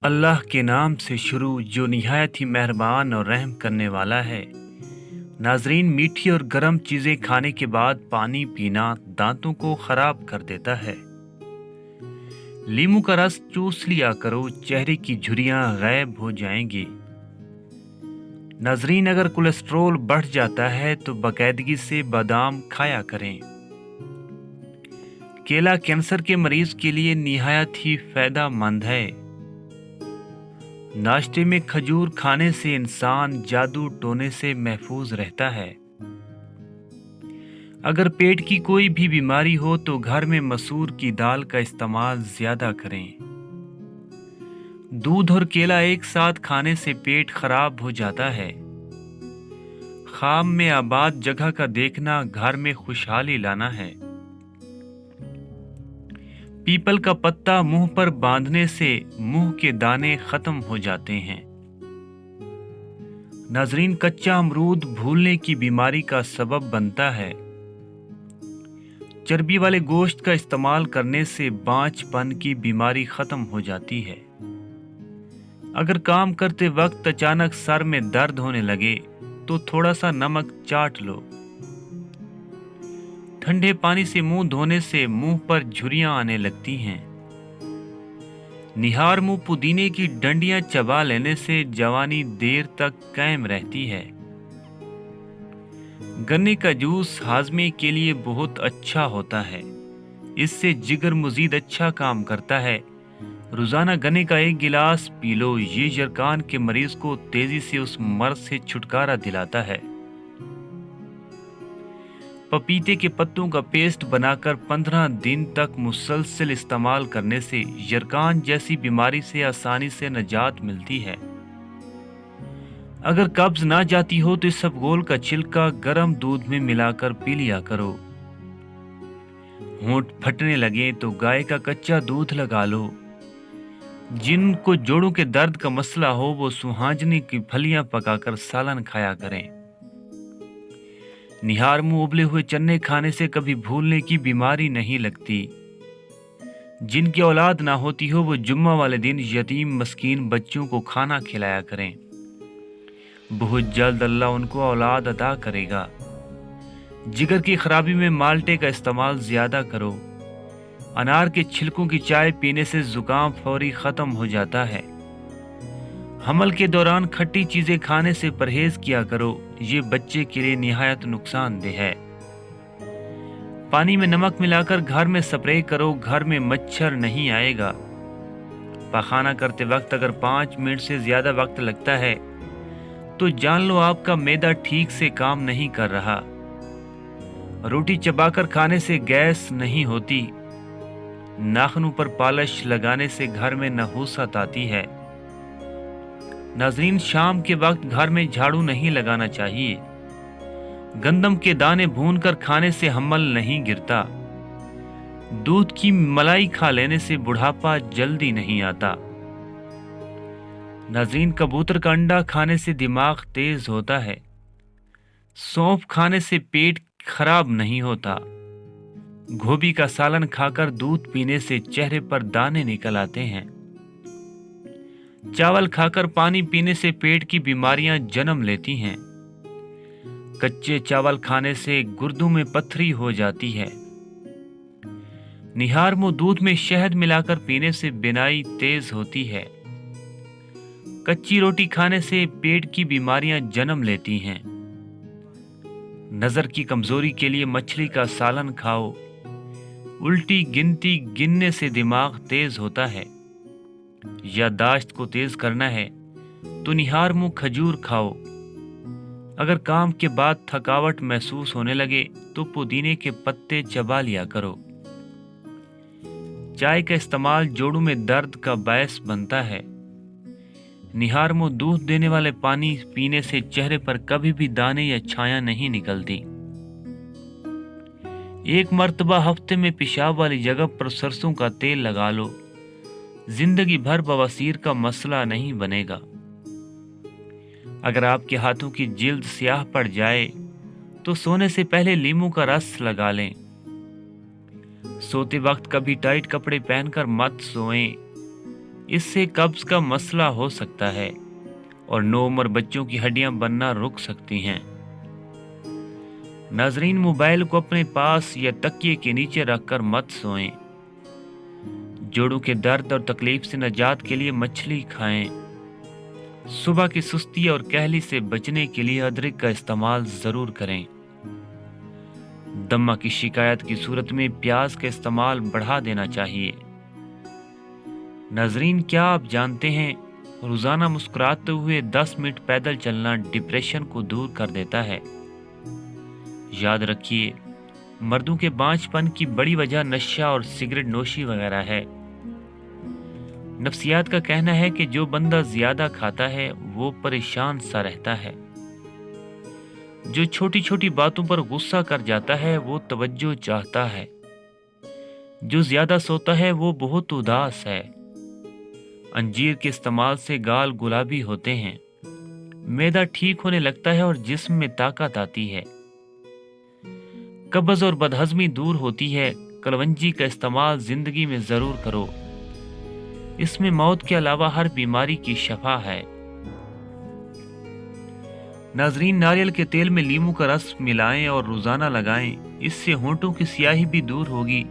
अल्लाह के नाम से शुरू जो निहायत ही मेहरबान और रहम करने वाला है। नाजरीन, मीठी और गर्म चीज़ें खाने के बाद पानी पीना दांतों को ख़राब कर देता है। लीमू का रस चूस लिया करो, चेहरे की झुर्रियाँ गायब हो जाएंगी। नाजरीन, अगर कोलेस्ट्रॉल बढ़ जाता है तो बाकायदगी से बादाम खाया करें। केला कैंसर के मरीज के लिए निहायत ही फ़ायदेमंद है। नाश्ते में खजूर खाने से इंसान जादू टोने से महफूज रहता है। अगर पेट की कोई भी बीमारी हो तो घर में मसूर की दाल का इस्तेमाल ज्यादा करें। दूध और केला एक साथ खाने से पेट खराब हो जाता है। खाम में आबाद जगह का देखना घर में खुशहाली लाना है। पीपल का पत्ता मुंह पर बांधने से मुंह के दाने खत्म हो जाते हैं। नाजरीन, कच्चा अमरूद भूलने की बीमारी का सबब बनता है। चर्बी वाले गोश्त का इस्तेमाल करने से बांझपन की बीमारी खत्म हो जाती है। अगर काम करते वक्त अचानक सर में दर्द होने लगे तो थोड़ा सा नमक चाट लो। ठंडे पानी से मुंह धोने से मुंह पर झुर्रियां आने लगती हैं। निहार मुंह पुदीने की डंडियां चबा लेने से जवानी देर तक कायम रहती है। गन्ने का जूस हाजमे के लिए बहुत अच्छा होता है। इससे जिगर मजीद अच्छा काम करता है। रोजाना गन्ने का एक गिलास पी लो। ये जरकान के मरीज को तेजी से उस मर्ज से छुटकारा दिलाता है। पपीते के पत्तों का पेस्ट बनाकर 15 दिन तक मुसलसल इस्तेमाल करने से यरकान जैसी बीमारी से आसानी से निजात मिलती है। अगर कब्ज ना जाती हो तो इसबगोल का छिलका गर्म दूध में मिलाकर पी लिया करो। होंठ फटने लगे तो गाय का कच्चा दूध लगा लो। जिनको जोड़ों के दर्द का मसला हो वो सुहाजनी की फलियां पकाकर सालन खाया करें। निहार मुंह उबले हुए चने खाने से कभी भूलने की बीमारी नहीं लगती। जिनकी औलाद ना होती हो वो जुम्मा वाले दिन यतीम मस्कीन बच्चों को खाना खिलाया करें। बहुत जल्द अल्लाह उनको औलाद अता करेगा। जिगर की खराबी में माल्टे का इस्तेमाल ज्यादा करो। अनार के छिलकों की चाय पीने से जुकाम फौरी खत्म हो जाता है। हमल के दौरान खट्टी चीजें खाने से परहेज किया करो। ये बच्चे के लिए निहायत नुकसानदेह है। पानी में नमक मिलाकर घर में स्प्रे करो। घर में मच्छर नहीं आएगा। पखाना करते वक्त अगर 5 मिनट से ज्यादा वक्त लगता है तो जान लो आपका मैदा ठीक से काम नहीं कर रहा। रोटी चबाकर खाने से गैस नहीं होती। नाखूनों पर पॉलिश लगाने से घर में नहूसत आती है। नाजरीन, शाम के वक्त घर में झाड़ू नहीं लगाना चाहिए। गंदम के दाने भूनकर खाने से हमल नहीं गिरता। दूध की मलाई खा लेने से बुढ़ापा जल्दी नहीं आता। नाजरीन, कबूतर का अंडा खाने से दिमाग तेज होता है। सौंफ खाने से पेट खराब नहीं होता। गोभी का सालन खाकर दूध पीने से चेहरे पर दाने निकल आते हैं। चावल खाकर पानी पीने से पेट की बीमारियां जन्म लेती हैं। कच्चे चावल खाने से गुर्दों में पथरी हो जाती है। निहार मुंह दूध में शहद मिलाकर पीने से बिनाई तेज होती है। कच्ची रोटी खाने से पेट की बीमारियां जन्म लेती हैं। नजर की कमजोरी के लिए मछली का सालन खाओ। उल्टी गिनती गिनने से दिमाग तेज होता है। याददाश्त को तेज करना है तो निहार मुंह खजूर खाओ। अगर काम के बाद थकावट महसूस होने लगे तो पुदीने के पत्ते चबा लिया करो। चाय का इस्तेमाल जोड़ों में दर्द का बायस बनता है। निहार मुंह दूध देने वाले पानी पीने से चेहरे पर कभी भी दाने या छाया नहीं निकलती। एक मर्तबा हफ्ते में पेशाब वाली जगह पर सरसों का तेल लगा लो। जिंदगी भर बवासीर का मसला नहीं बनेगा। अगर आपके हाथों की जिल्द स्याह पड़ जाए तो सोने से पहले लीमू का रस लगा लें। सोते वक्त कभी टाइट कपड़े पहनकर मत सोएं। इससे कब्ज का मसला हो सकता है और नौउम्र बच्चों की हड्डियां बनना रुक सकती हैं। नाजरीन, मोबाइल को अपने पास या तकिए के नीचे रखकर मत सोएं। जोड़ों के दर्द और तकलीफ से निजात के लिए मछली खाएं। सुबह की सुस्ती और कहली से बचने के लिए अदरक का इस्तेमाल जरूर करें। दमा की शिकायत की सूरत में प्याज का इस्तेमाल बढ़ा देना चाहिए। नाजरीन, क्या आप जानते हैं रोजाना मुस्कुराते हुए 10 मिनट पैदल चलना डिप्रेशन को दूर कर देता है। याद रखिए, मर्दों के बांझपन की बड़ी वजह नशा और सिगरेट नोशी वगैरह है। नफ्सियात का कहना है कि जो बंदा ज्यादा खाता है वो परेशान सा रहता है। जो छोटी छोटी बातों पर गुस्सा कर जाता है वो तवज्जो चाहता है। जो ज्यादा सोता है वो बहुत उदास है। अंजीर के इस्तेमाल से गाल गुलाबी होते हैं, मैदा ठीक होने लगता है और जिस्म में ताकत आती है। कब्ज और बदहजमी दूर होती है। कलवंजी का इस्तेमाल जिंदगी में जरूर करो। इसमें मौत के अलावा हर बीमारी की शफा है। नाजरीन, नारियल के तेल में लीमू का रस मिलाएं और रोजाना लगाएं। इससे होंठों की स्याही भी दूर होगी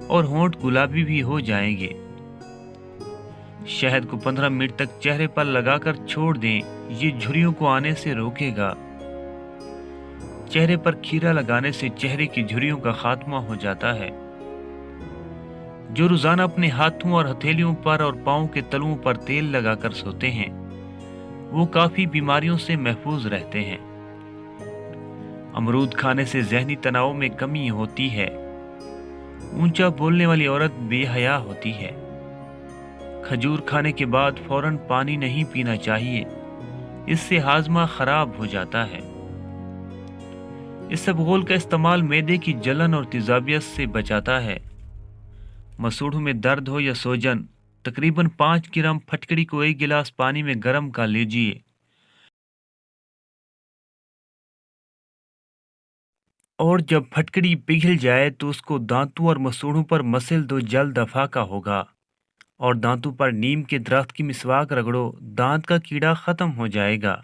और होंठ गुलाबी भी हो जाएंगे। शहद को 15 मिनट तक चेहरे पर लगाकर छोड़ दें। ये झुर्रियों को आने से रोकेगा। चेहरे पर खीरा लगाने से चेहरे की झुर्रियों का खात्मा हो जाता है। जो रोजाना अपने हाथों और हथेलियों पर और पांव के तलुओं पर तेल लगाकर सोते हैं वो काफी बीमारियों से महफूज रहते हैं। अमरूद खाने से जहनी तनाव में कमी होती है। ऊंचा बोलने वाली औरत बेहया होती है। खजूर खाने के बाद फौरन पानी नहीं पीना चाहिए, इससे हाजमा खराब हो जाता है। इसबगोल का इस्तेमाल मैदे की जलन और तेजाबियत से बचाता है। मसूड़ों में दर्द हो या सोजन, तकरीबन 5 ग्राम फटकड़ी को 1 गिलास पानी में गर्म कर लीजिए और जब फटकड़ी पिघल जाए तो उसको दांतों और मसूड़ों पर मसल दो, जल्द दफा का होगा। और दांतों पर नीम के दरख्त की मिसवाक रगड़ो, दांत का कीड़ा खत्म हो जाएगा।